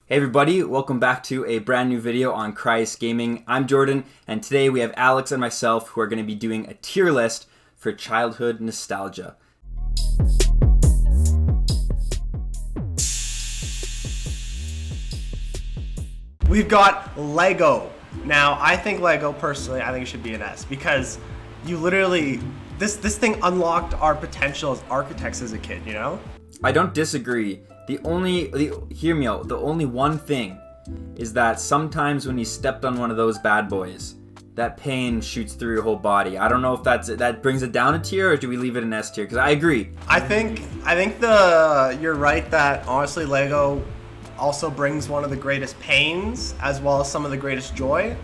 Hey everybody, welcome back to a brand new video on Criius Gaming. I'm Jordan, and today we have Alex and myself who are going to be doing a tier list for childhood nostalgia. We've got Lego. Now, I think Lego, personally, I think it should be an S because you literally, this thing unlocked our potential as architects as a kid, you know? I don't disagree. Hear me out, the only one thing is that sometimes when you stepped on one of those bad boys, that pain shoots through your whole body. I don't know if that brings it down a tier, or do we leave it in S tier? Because I agree. I think you're right that honestly Lego also brings one of the greatest pains as well as some of the greatest joy.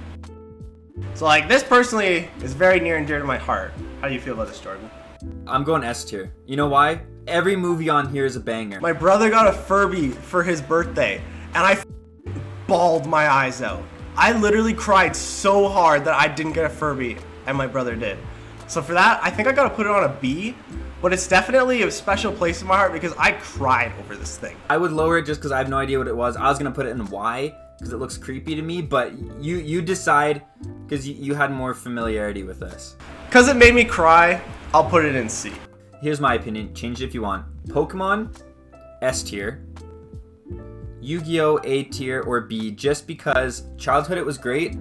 So like this personally is very near and dear to my heart. How do you feel about this, Jordan? I'm going S tier. You know why? Every movie on here is a banger. My brother got a Furby for his birthday, and I bawled my eyes out. I literally cried so hard that I didn't get a Furby, and my brother did. So for that, I think I gotta put it on a B, but it's definitely a special place in my heart because I cried over this thing. I would lower it just because I have no idea what it was. I was gonna put it in Y because it looks creepy to me, but you decide because you had more familiarity with this. Because it made me cry, I'll put it in C. Here's my opinion, change it if you want. Pokemon, S tier. Yu-Gi-Oh! A tier or B, just because childhood it was great,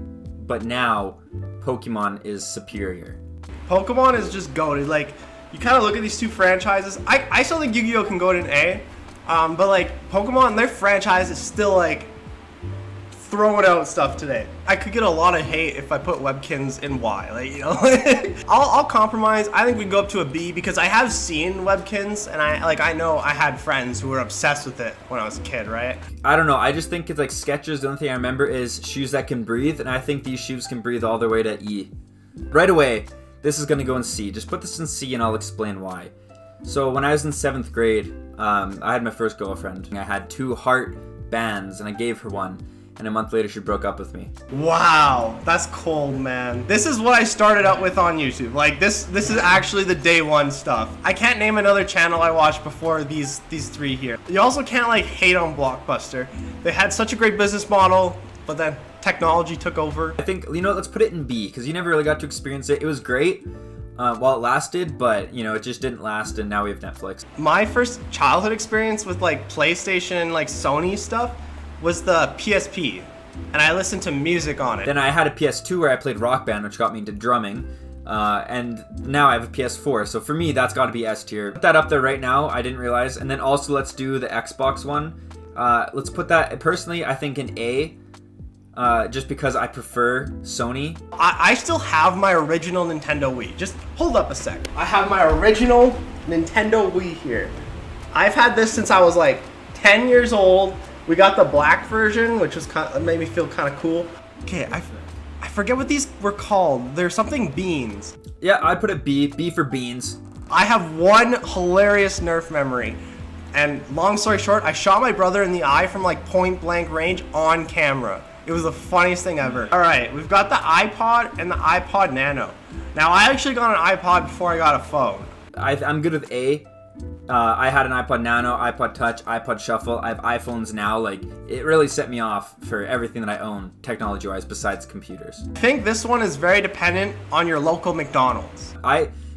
but now Pokemon is superior. Pokemon is just goated. Like, you kind of look at these two franchises. I still think Yu-Gi-Oh! Can go in A, but like Pokemon, their franchise is still like throwing out stuff today. I could get a lot of hate if I put Webkinz in Y, like, you know. I'll compromise. I think we go up to a B because I have seen Webkinz, and I know I had friends who were obsessed with it when I was a kid, right? I don't know. I just think it's like Skechers. The only thing I remember is shoes that can breathe, and I think these shoes can breathe all the way to E. Right away, this is gonna go in C. Just put this in C, and I'll explain why. So when I was in 7th grade, I had my first girlfriend. I had 2 heart bands, and I gave her one. And a month later, she broke up with me. Wow, that's cold, man. This is what I started out with on YouTube. Like this is actually the day one stuff. I can't name another channel I watched before these 3 here. You also can't like hate on Blockbuster. They had such a great business model, but then technology took over. I think, you know, let's put it in B because you never really got to experience it. It was great while it lasted, but you know, it just didn't last, and now we have Netflix. My first childhood experience with like PlayStation and like Sony stuff was the PSP, and I listened to music on it. Then I had a PS2 where I played Rock Band, which got me into drumming, and now I have a PS4, so for me, that's gotta be S tier. Put that up there right now, I didn't realize, and then also let's do the Xbox one. Let's put that, personally, I think in A, just because I prefer Sony. I still have my original Nintendo Wii. Just hold up a sec. I have my original Nintendo Wii here. I've had this since I was like 10 years old. We got the black version, which was made me feel kind of cool. Okay, I forget what these were called. They're something beans. Yeah, I'd put it B. B for beans. I have one hilarious Nerf memory. And long story short, I shot my brother in the eye from like point blank range on camera. It was the funniest thing ever. All right, we've got the iPod and the iPod Nano. Now, I actually got an iPod before I got a phone. I'm good with A. I had an iPod Nano, iPod Touch, iPod Shuffle. I have iPhones now. Like, it really set me off for everything that I own, technology-wise, besides computers. I think this one is very dependent on your local McDonald's.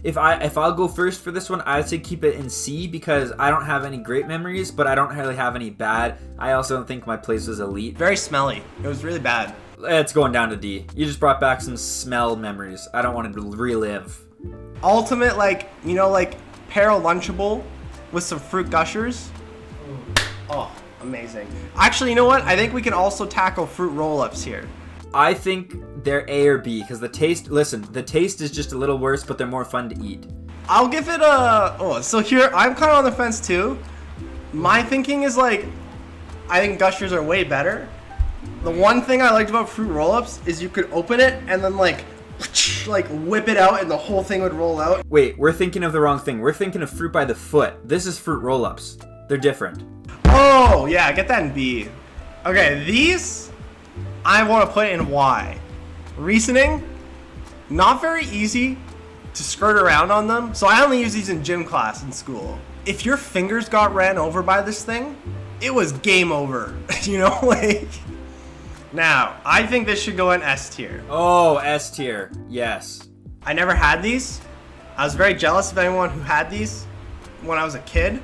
If I'll go first for this one, I'd say keep it in C because I don't have any great memories, but I don't really have any bad. I also don't think my place was elite. Very smelly. It was really bad. It's going down to D. You just brought back some smell memories. I don't want to relive. Ultimate, like, you know, like Pearl Lunchable with some fruit gushers. Oh, amazing. Actually, you know what? I think we can also tackle fruit roll-ups here. I think they're A or B because the taste, listen, the taste is just a little worse, but they're more fun to eat. I'll give it a, so here, I'm kind of on the fence too. My thinking is like, I think gushers are way better. The one thing I liked about fruit roll-ups is you could open it and then like whip it out and the whole thing would roll out. Wait, we're thinking of the wrong thing. We're thinking of fruit by the foot. This is fruit roll-ups. They're different. Oh, yeah, get that in B. Okay, these, I want to put in Y. Reasoning, not very easy to skirt around on them, so I only use these in gym class in school. If your fingers got ran over by this thing, it was game over. You know, like. Now, I think this should go in S tier. Oh, S tier. Yes. I never had these. I was very jealous of anyone who had these when I was a kid.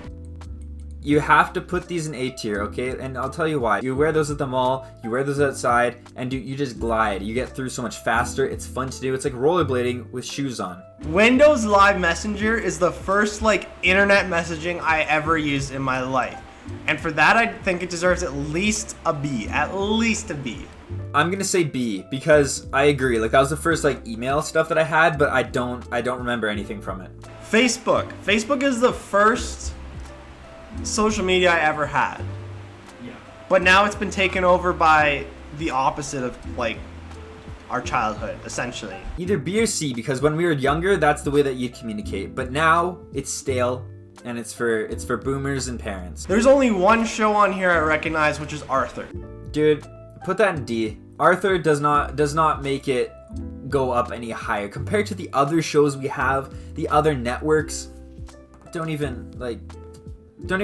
You have to put these in A tier, okay? And I'll tell you why. You wear those at the mall, you wear those outside, and you just glide. You get through so much faster. It's fun to do. It's like rollerblading with shoes on. Windows Live Messenger is the first like internet messaging I ever used in my life. And for that, I think it deserves at least a B. At least a B. I'm gonna say B because I agree. Like that was the first like email stuff that I had, but I don't remember anything from it. Facebook. Facebook is the first social media I ever had. Yeah. But now it's been taken over by the opposite of like our childhood, essentially. Either B or C because when we were younger, that's the way that you communicate. But now it's stale. And it's for boomers and parents. There's only one show on here I recognize, which is Arthur. Dude, put that in D. Arthur does not make it go up any higher compared to the other shows we have. The other networks don't even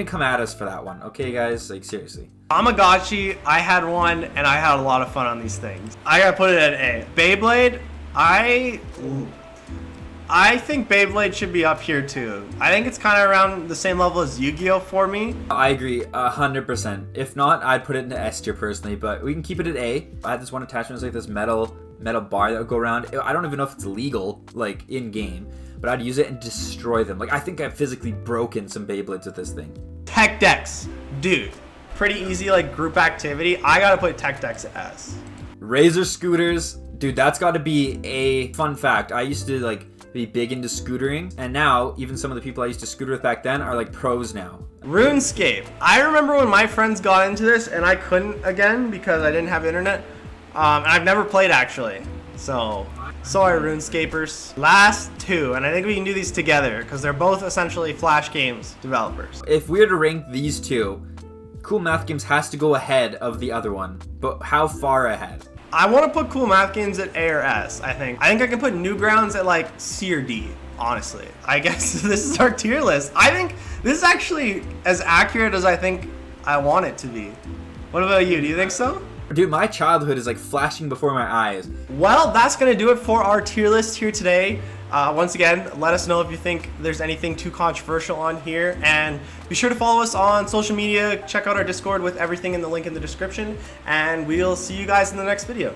come at us for that one. Okay, guys, like seriously. Tamagotchi, I had one and I had a lot of fun on these things. I gotta put it at A. Beyblade, I think Beyblade should be up here too. I think it's kind of around the same level as Yu-Gi-Oh for me. I agree 100%. If not, I'd put it in the S tier personally, but we can keep it at A. I had this one attachment, it was like this metal bar that would go around. I don't even know if it's legal, like in game, but I'd use it and destroy them. Like I think I've physically broken some Beyblades with this thing. Tech decks, dude. Pretty easy like group activity. I gotta put tech decks at S. Razor scooters, dude, that's got to be a fun fact. I used to like be big into scootering, and now even some of the people I used to scooter with back then are like pros now. RuneScape. I remember when my friends got into this and I couldn't again because I didn't have internet. And I've never played actually. So sorry RuneScapers. Last two, and I think we can do these together because they're both essentially Flash games developers. If we were to rank these two, Cool Math Games has to go ahead of the other one, but how far ahead? I want to put Cool Math Games at A or S, I think. I think I can put Newgrounds at like C or D, honestly. I guess this is our tier list. I think this is actually as accurate as I think I want it to be. What about you? Do you think so? Dude, my childhood is like flashing before my eyes. Well, that's going to do it for our tier list here today. Once again, let us know if you think there's anything too controversial on here, and be sure to follow us on social media. Check out our Discord with everything in the link in the description, and we'll see you guys in the next video.